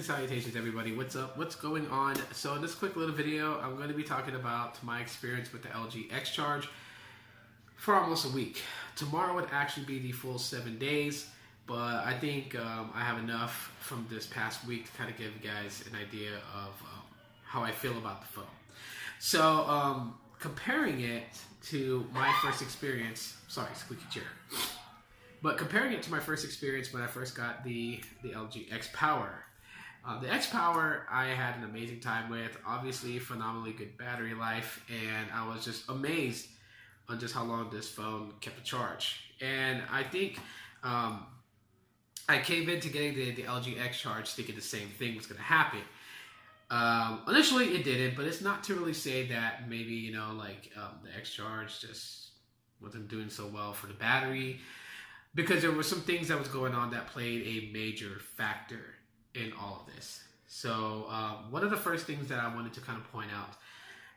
and salutations, everybody. What's up? What's going on? So in this quick little video, I'm going to be talking about my experience with the LG X Charge for almost a week. Tomorrow would actually be the full 7 days, but I think I have enough from this past week to kind of give you guys an idea of how I feel about the phone. So comparing it to my first experience, sorry, squeaky chair. But comparing it to my first experience when I first got the LG X Power. The X Power I had an amazing time with, obviously phenomenally good battery life, and I was just amazed on just how long this phone kept a charge. And I think I came into getting the LG X Charge thinking the same thing was going to happen. Initially it didn't, but it's not to really say that maybe, you know, like the X Charge just wasn't doing so well for the battery, because there were some things that was going on that played a major factor in all of this. So one of the first things that I wanted to kind of point out,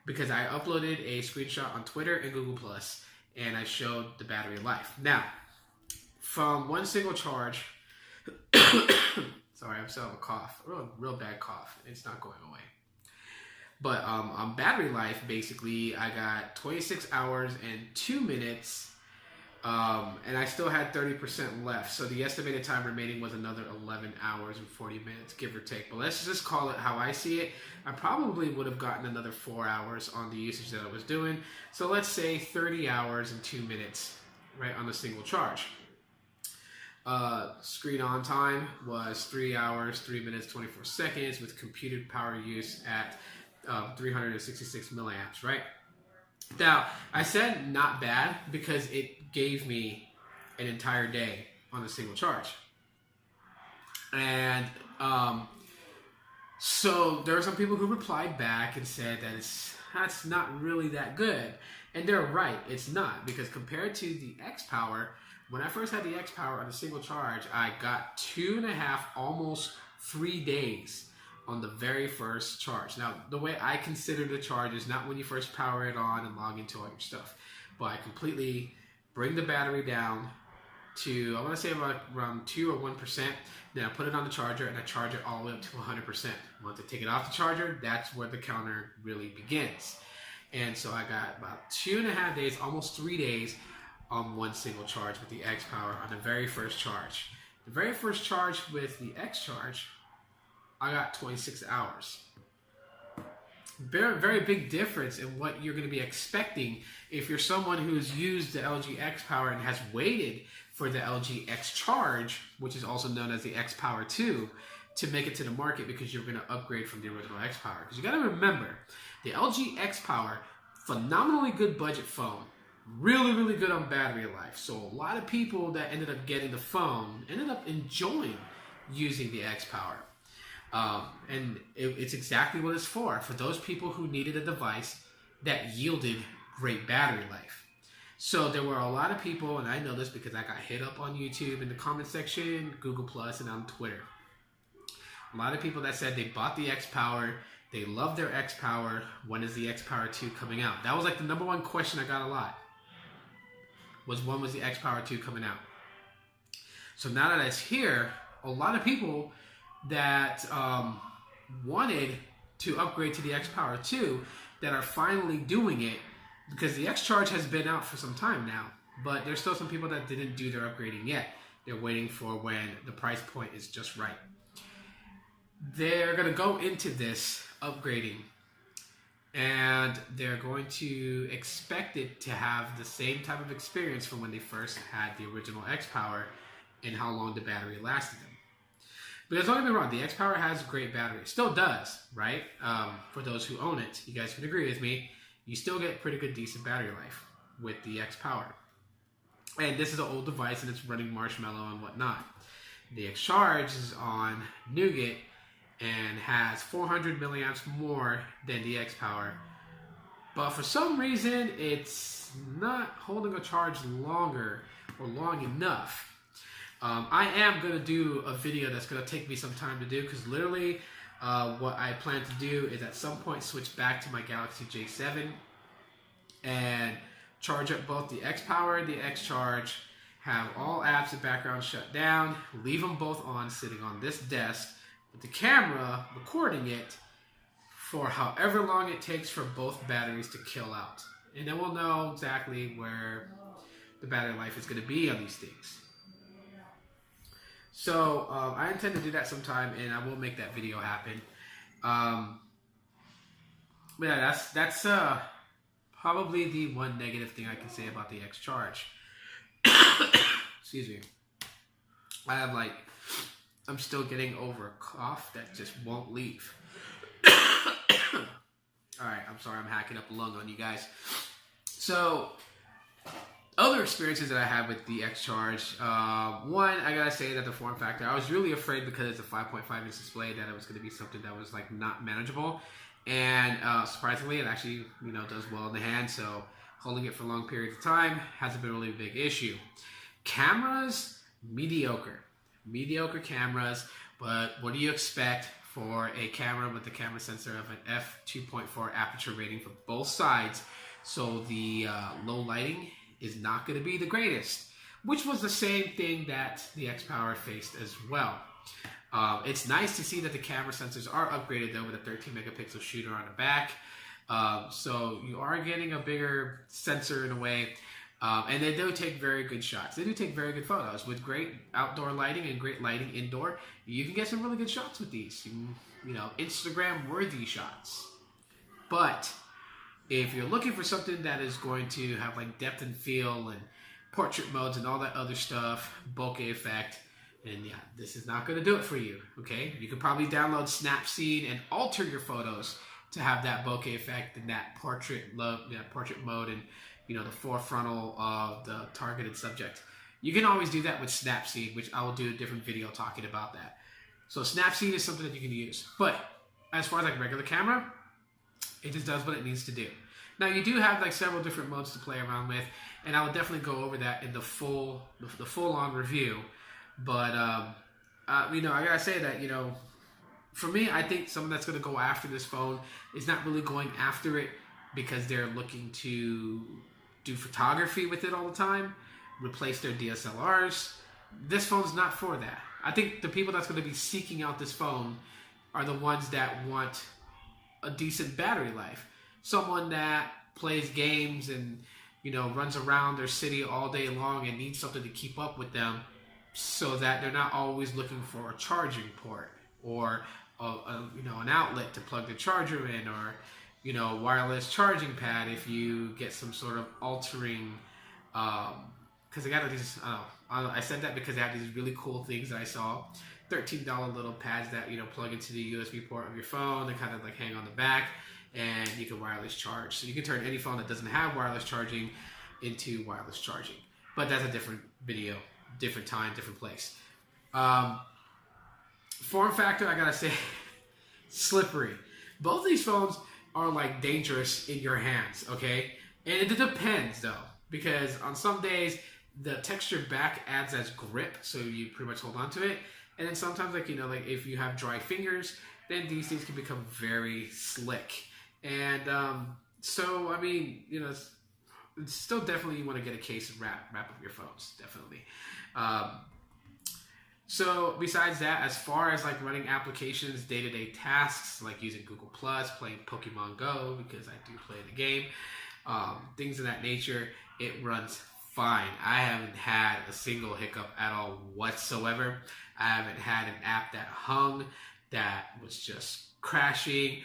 because I uploaded a screenshot on Twitter and Google+, and I showed the battery life. Now, from one single charge, sorry, I'm still having a cough, real bad cough. It's not going away. But on battery life, basically, I got 26 hours and 2 minutes, and I still had 30% left. So the estimated time remaining was another 11 hours and 40 minutes, give or take. But let's just call it how I see it. I probably would have gotten another 4 hours on the usage that I was doing. So let's say 30 hours and 2 minutes, right, on a single charge. Screen on time was 3 hours, 3 minutes, 24 seconds with computed power use at 366 milliamps, right? Now, I said not bad because it gave me an entire day on a single charge. And so there are some people who replied back and said that that's not really that good. And they're right, it's not, because compared to the X Power, when I first had the X Power on a single charge, I got 2.5, almost 3 days on the very first charge. Now, the way I consider the charge is not when you first power it on and log into all your stuff, but I completely bring the battery down to, I want to say about around 2 or 1%. Then I put it on the charger and I charge it all the way up to 100%. Once I take it off the charger, that's where the counter really begins. And so I got about 2.5 days, almost 3 days on one single charge with the X Power on the very first charge. The very first charge with the X Charge, I got 26 hours. Very, very big difference in what you're going to be expecting if you're someone who's used the LG X Power and has waited for the LG X Charge, which is also known as the X Power 2, to make it to the market, because you're going to upgrade from the original X Power. Because you got to remember, the LG X Power, phenomenally good budget phone, really, really good on battery life. So a lot of people that ended up getting the phone ended up enjoying using the X Power. And it's exactly what it's for those people who needed a device that yielded great battery life. So there were a lot of people, and I know this because I got hit up on YouTube in the comment section, Google+, and on Twitter. A lot of people that said they bought the X Power, they love their X Power, when is the X Power 2 coming out? That was like the number one question I got a lot, was when was the X Power 2 coming out? So now that it's here, a lot of people that wanted to upgrade to the X Power 2 that are finally doing it, because the X Charge has been out for some time now, but there's still some people that didn't do their upgrading yet. They're waiting for when the price point is just right. They're going to go into this upgrading, and they're going to expect it to have the same type of experience from when they first had the original X Power and how long the battery lasted them. Because don't get me wrong, the X Power has great battery. It still does, right? For those who own it, you guys can agree with me. You still get pretty good, decent battery life with the X Power. And this is an old device and it's running Marshmallow and whatnot. The X Charge is on Nougat and has 400 milliamps more than the X Power. But for some reason, it's not holding a charge longer or long enough. I am going to do a video that's going to take me some time to do, because literally what I plan to do is at some point switch back to my Galaxy J7 and charge up both the X Power and the X Charge, have all apps and background shut down, leave them both on sitting on this desk, but the camera recording it for however long it takes for both batteries to kill out. And then we'll know exactly where the battery life is going to be on these things. So I intend to do that sometime, and I will make that video happen. But yeah, that's probably the one negative thing I can say about the X Charge. Excuse me. I'm still getting over a cough that just won't leave. Alright, I'm sorry, I'm hacking up a lung on you guys. So, other experiences that I had with the X Charge. One, I gotta say that the form factor, I was really afraid because it's a 5.5 inch display that it was gonna be something that was like not manageable. And surprisingly, it actually, does well in the hand. So holding it for long periods of time hasn't been really a big issue. Cameras, mediocre cameras. But what do you expect for a camera with the camera sensor of an f2.4 aperture rating for both sides? So the low lighting is not going to be the greatest, which was the same thing that the X Power faced as well. It's nice to see that the camera sensors are upgraded though with a 13 megapixel shooter on the back. So you are getting a bigger sensor in a way. And they do take very good shots. They do take very good photos. With great outdoor lighting and great lighting indoor, you can get some really good shots with these. Instagram-worthy shots. But if you're looking for something that is going to have like depth and feel and portrait modes and all that other stuff, bokeh effect, and yeah, this is not going to do it for you, okay? You could probably download Snapseed and alter your photos to have that bokeh effect and that portrait mode and the forefrontal of the targeted subject. You can always do that with Snapseed, which I will do a different video talking about that. So Snapseed is something that you can use. But as far as like regular camera, it just does what it needs to do. Now you do have like several different modes to play around with, and I will definitely go over that in the full-on review. But I gotta say that for me, I think someone that's gonna go after this phone is not really going after it because they're looking to do photography with it all the time, replace their DSLRs. This phone's not for that. I think the people that's going to be seeking out this phone are the ones that want a decent battery life. Someone that plays games and runs around their city all day long and needs something to keep up with them, so that they're not always looking for a charging port or an outlet to plug the charger in, or wireless charging pad if you get some sort of altering, because they got these, I said that because they have these really cool things that I saw, $13 little pads that, plug into the USB port of your phone. They kind of like hang on the back, and you can wireless charge. So you can turn any phone that doesn't have wireless charging into wireless charging. But that's a different video, different time, different place. Form factor, I gotta say, slippery. Both of these phones are like dangerous in your hands, okay? And it depends though, because on some days the texture back adds as grip, so you pretty much hold on to it. And then sometimes like if you have dry fingers, then these things can become very slick. And so I mean, it's still definitely you want to get a case and wrap up your phones, definitely. So besides that, as far as like running applications, day-to-day tasks, like using Google+, playing Pokemon Go, because I do play the game, things of that nature, it runs fine. I haven't had a single hiccup at all whatsoever. I haven't had an app that hung, that was just crashing.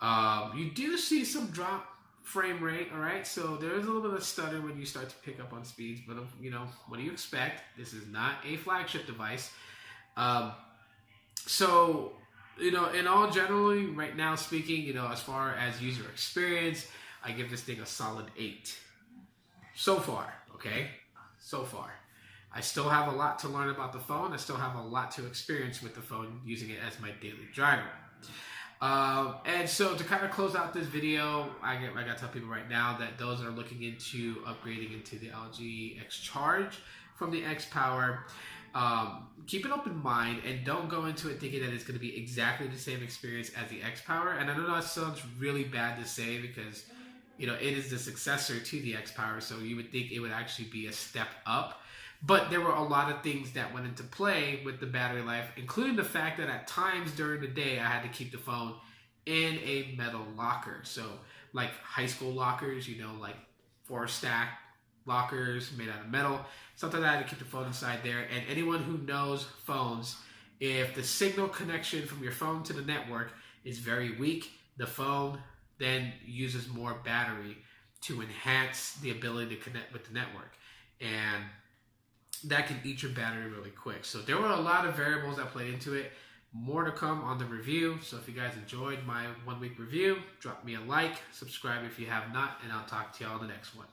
You do see some drop frame rate, all right? So there's a little bit of stutter when you start to pick up on speeds, but what do you expect? This is not a flagship device. So, in all generally, right now speaking, as far as user experience, I give this thing a solid 8. So far, okay? So far. I still have a lot to learn about the phone. I still have a lot to experience with the phone, using it as my daily driver. And so to kind of close out this video, I got to tell people right now that those that are looking into upgrading into the LG X Charge from the X Power, keep an open mind and don't go into it thinking that it's going to be exactly the same experience as the X Power. And I know that sounds really bad to say because, it is the successor to the X Power, so you would think it would actually be a step up. But there were a lot of things that went into play with the battery life, including the fact that at times during the day I had to keep the phone in a metal locker. So like high school lockers, like 4-stack lockers made out of metal. Sometimes I had to keep the phone inside there. And anyone who knows phones, if the signal connection from your phone to the network is very weak, the phone then uses more battery to enhance the ability to connect with the network. And that can eat your battery really quick. So there were a lot of variables that played into it. More to come on the review. So if you guys enjoyed my 1 week review, drop me a like, subscribe if you have not, and I'll talk to y'all in the next one.